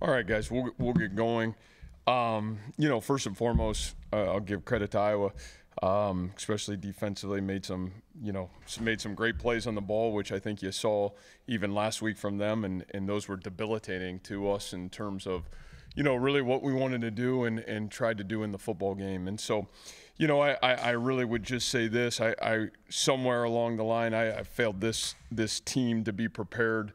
All right, guys, we'll get going. First and foremost, I'll give credit to Iowa, especially defensively. Made some great plays on the ball, which I think you saw even last week from them, and those were debilitating to us in terms of, really what we wanted to do and tried to do in the football game. And so, I really would just say this: I somewhere along the line, I failed this team to be prepared,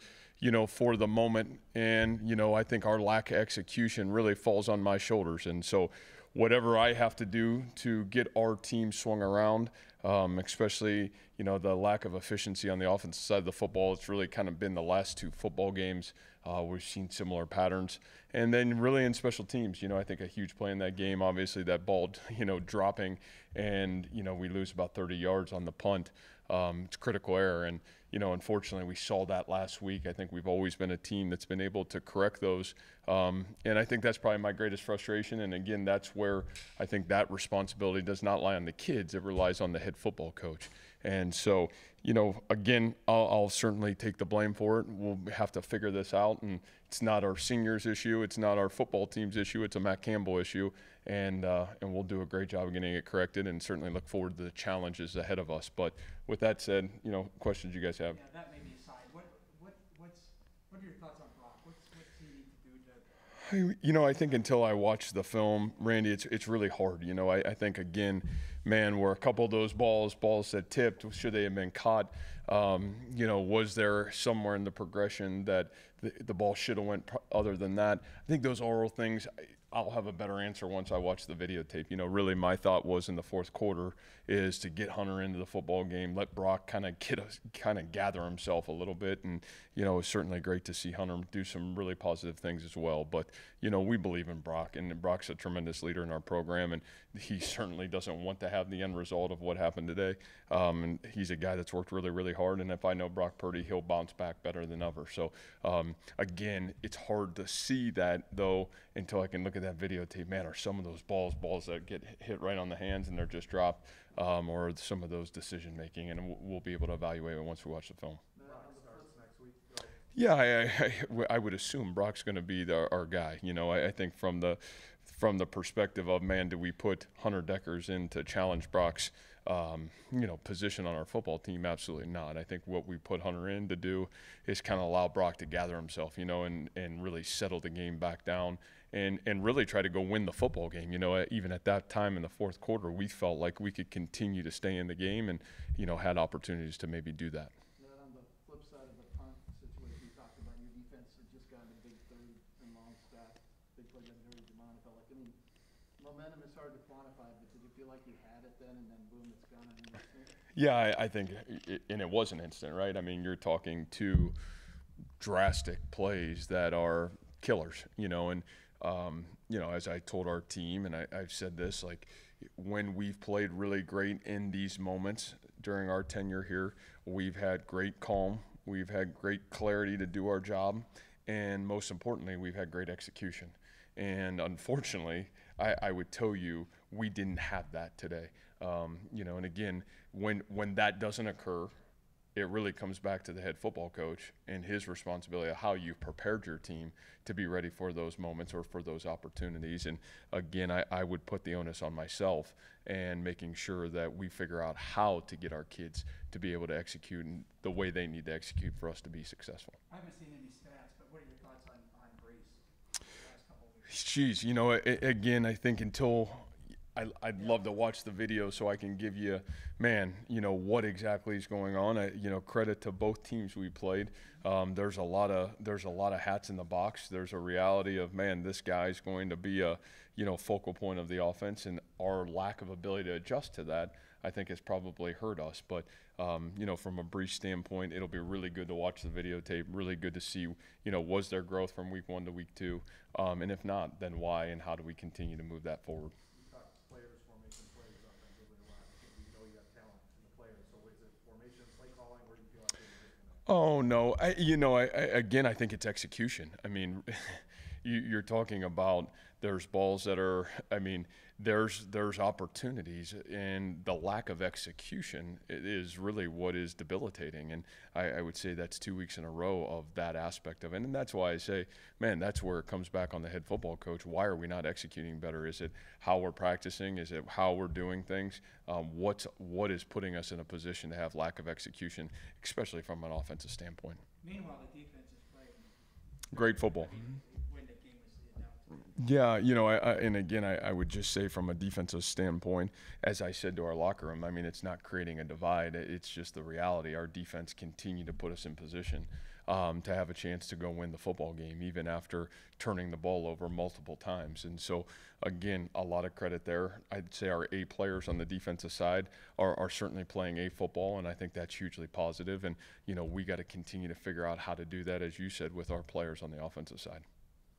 for the moment. And, I think our lack of execution really falls on my shoulders. And so whatever I have to do to get our team swung around, especially, the lack of efficiency on the offensive side of the football, it's really kind of been the last two football games. We've seen similar patterns. And then really in special teams, I think a huge play in that game, obviously that ball, dropping and, we lose about 30 yards on the punt. It's critical error. And, unfortunately we saw that last week. I think we've always been a team that's been able to correct those. And I think that's probably my greatest frustration. And again, that's where I think that responsibility does not lie on the kids. It relies on the head football coach. And so, again, I'll certainly take the blame for it. We'll have to figure this out. And it's not our seniors' issue. It's not our football team's issue. It's a Matt Campbell issue. And we'll do a great job of getting it corrected and certainly look forward to the challenges ahead of us. But with that said, questions you guys have? Yeah, that may be aside. What are your thoughts on Brock? What do you need to do to? I think until I watch the film, Randy, it's really hard. I think, again, man, were a couple of those balls that tipped, should they have been caught? Was there somewhere in the progression that the ball should have went other than that? I think those oral things, I'll have a better answer once I watch the videotape. Really my thought was in the fourth quarter is to get Hunter into the football game, let Brock kind of gather himself a little bit. And, it was certainly great to see Hunter do some really positive things as well. But, we believe in Brock, and Brock's a tremendous leader in our program, and he certainly doesn't want to have the end result of what happened today. And he's a guy that's worked really, really hard. And if I know Brock Purdy, he'll bounce back better than ever. So, again, it's hard to see that, though, until I can look at that videotape. Man, are some of those balls that get hit right on the hands and they're just dropped, or some of those decision making, and we'll be able to evaluate it once we watch the film. Yeah, I would assume Brock's going to be our guy. I think from the perspective of, man, do we put Hunter Deckers in to challenge Brock's position on our football team? Absolutely not. I think what we put Hunter in to do is kind of allow Brock to gather himself, and really settle the game back down and really try to go win the football game. Even at that time in the fourth quarter, we felt like we could continue to stay in the game and, had opportunities to maybe do that. On the flip side of the punt situation, you talked about your defense had just gotten a big third and long staff, big play got very demonic. Momentum is hard to quantify, but did you feel like you had it then, and then boom, it's gone in an instant? Yeah, I think, and it was an instant, right? I mean, you're talking two drastic plays that are killers, and, as I told our team, and I've said this, like, when we've played really great in these moments during our tenure here, we've had great calm, we've had great clarity to do our job, and most importantly, we've had great execution. And unfortunately, I would tell you, we didn't have that today. And again, when that doesn't occur, it really comes back to the head football coach and his responsibility of how you've prepared your team to be ready for those moments or for those opportunities. And again, I would put the onus on myself and making sure that we figure out how to get our kids to be able to execute in the way they need to execute for us to be successful. I haven't seen any stats, but what are your thoughts on Grace the last couple of weeks? Geez, again, I think until I'd love to watch the video so I can give you, man, what exactly is going on. Credit to both teams we played. There's a lot of hats in the box. There's a reality of, man, this guy's going to be a, focal point of the offense, and our lack of ability to adjust to that, I think, has probably hurt us. But, from a brief standpoint, it'll be really good to watch the videotape, really good to see, was there growth from week 1 to week 2? And if not, then why, and how do we continue to move that forward? Players, formation plays offensively a lot. You know you got talent in the players. So is it formation, play calling, where do you feel like there's a disconnect? Oh, no. Again, I think it's execution. I mean, you're talking about there's balls that are, I mean, there's opportunities, and the lack of execution is really what is debilitating. And I would say that's 2 weeks in a row of that aspect of it. And that's why I say, man, that's where it comes back on the head football coach. Why are we not executing better? Is it how we're practicing? Is it how we're doing things? What is putting us in a position to have lack of execution, especially from an offensive standpoint? Meanwhile, the defense is playing Great football. when the game is down to. Yeah, and again, I would just say from a defensive standpoint, as I said to our locker room, I mean, it's not creating a divide. It's just the reality. Our defense continue to put us in position to have a chance to go win the football game, even after turning the ball over multiple times. And so, again, a lot of credit there. I'd say our A players on the defensive side are certainly playing A football, and I think that's hugely positive. And, we got to continue to figure out how to do that, as you said, with our players on the offensive side.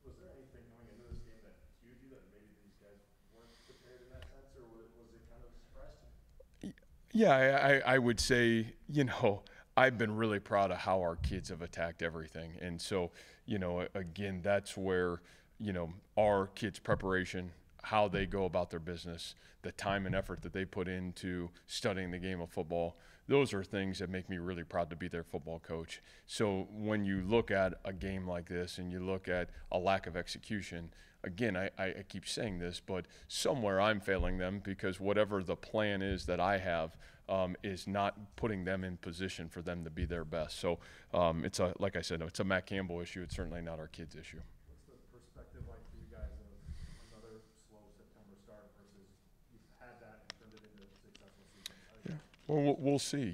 Was there anything going into this game that cued you that maybe these guys weren't prepared in that sense, or was it kind of surprised? Yeah, I would say, I've been really proud of how our kids have attacked everything. And so, again, that's where, our kids' preparation, how they go about their business, the time and effort that they put into studying the game of football, those are things that make me really proud to be their football coach. So when you look at a game like this and you look at a lack of execution, again, I keep saying this, but somewhere I'm failing them, because whatever the plan is that I have is not putting them in position for them to be their best. So like I said, it's a Matt Campbell issue. It's certainly not our kids' issue. What's the perspective like for you guys of another slow September start versus you've had that and turned it into a successful season? Well, we'll see.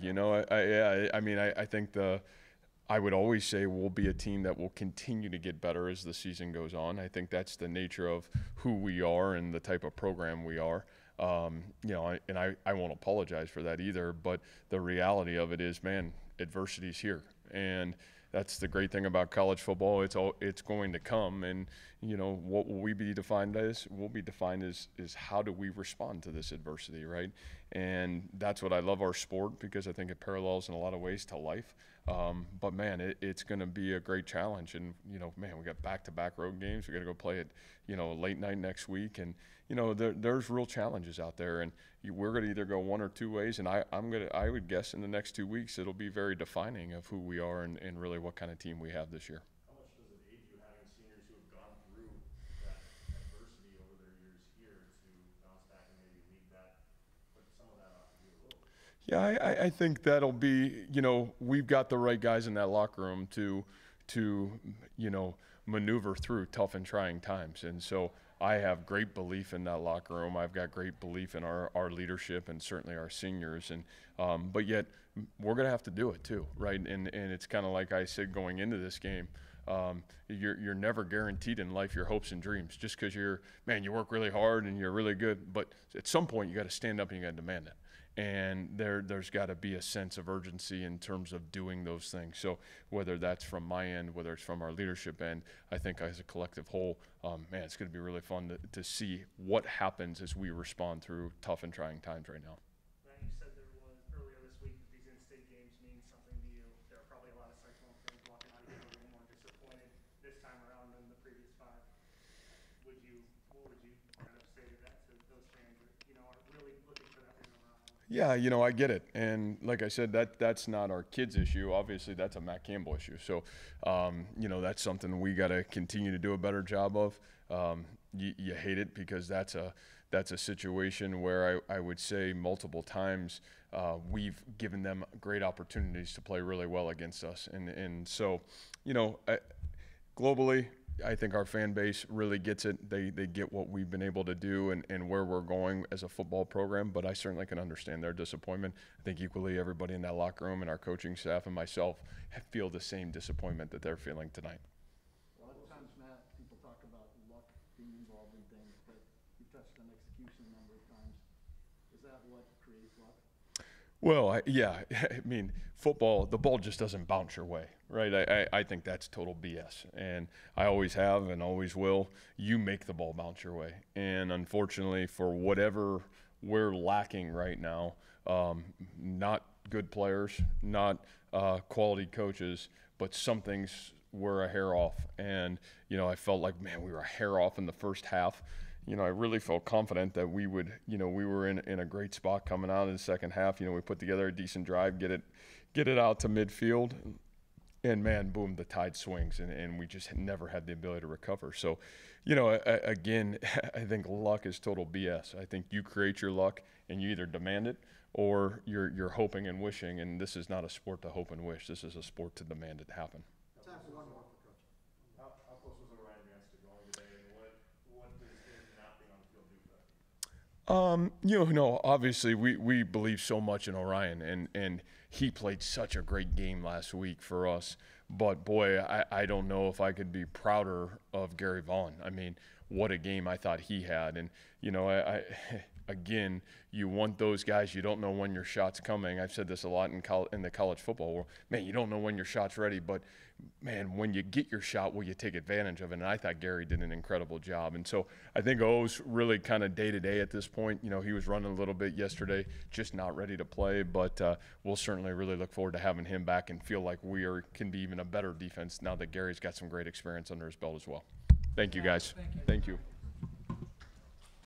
I think I would always say we'll be a team that will continue to get better as the season goes on. I think that's the nature of who we are and the type of program we are. And I won't apologize for that either. But the reality of it is, man, adversity's here, and that's the great thing about college football. It's going to come, and what will we be defined as? We'll be defined as how do we respond to this adversity, right? And that's what I love our sport, because I think it parallels in a lot of ways to life. But man, it's going to be a great challenge, and man, we got back-to-back road games. We got to go play it, late night next week, and there's real challenges out there, and we're going to either go one or two ways. And I would guess in the next 2 weeks it'll be very defining of who we are and really what kind of team we have this year. How much does it aid you having seniors who have gone through that adversity over their years here to bounce back and maybe lead that, put some of that off to you a little bit? Yeah, I think that'll be, we've got the right guys in that locker room to maneuver through tough and trying times. And so I have great belief in that locker room. I've got great belief in our leadership and certainly our seniors. And but yet we're going to have to do it too, right? And it's kind of like I said going into this game, you're never guaranteed in life your hopes and dreams just because you work really hard and you're really good. But at some point you got to stand up and you got to demand it. And there's got to be a sense of urgency in terms of doing those things. So whether that's from my end, whether it's from our leadership end, I think as a collective whole, it's going to be really fun to see what happens as we respond through tough and trying times right now. Matt, you said there was earlier this week that these in-state games mean something to you. There are probably a lot of Cyclone fans walking out of here a little more disappointed this time around than the previous 5. What would you kind of say to that, to those fans that are really looking for that win around? Yeah, I get it. And like I said, that's not our kids' issue. Obviously, that's a Matt Campbell issue. So, that's something we got to continue to do a better job of. You hate it because that's a situation where I would say multiple times we've given them great opportunities to play really well against us. And so, globally, I think our fan base really gets it. They get what we've been able to do and where we're going as a football program, but I certainly can understand their disappointment. I think equally everybody in that locker room and our coaching staff and myself feel the same disappointment that they're feeling tonight. A lot of times, Matt, people talk about luck being involved in things, but you touched on execution a number of times. Is that what creates luck? Well, I mean, football, the ball just doesn't bounce your way, right? I think that's total BS. And I always have and always will. You make the ball bounce your way. And unfortunately, for whatever we're lacking right now, not good players, not quality coaches, but something's were a hair off. And, you know, I felt like, man, we were a hair off in the first half. You know, I really felt confident that we would, you know, we were in a great spot coming out in the second half. You know, we put together a decent drive, get it out to midfield. And, man, boom, the tide swings, and we just never had the ability to recover. So, you know, again, I think luck is total BS. I think you create your luck, and you either demand it or you're hoping and wishing, and this is not a sport to hope and wish. This is a sport to demand it happen. Time for one more for Coach. How close was Orion Vance to going today, and what does him not being on the field do for that? You know, obviously we believe so much in Orion, and he played such a great game last week for us. But boy, I don't know if I could be prouder of Gary Vaughn. I mean, what a game I thought he had. And, you know, again, you want those guys. You don't know when your shot's coming. I've said this a lot in the college football world. Man, you don't know when your shot's ready, but, man, when you get your shot, will you take advantage of it? And I thought Gary did an incredible job. And so I think O's really kind of day-to-day at this point. You know, he was running a little bit yesterday, just not ready to play. But we'll certainly really look forward to having him back and feel like can be even a better defense now that Gary's got some great experience under his belt as well. Thank you, guys. Thank you. Thank you.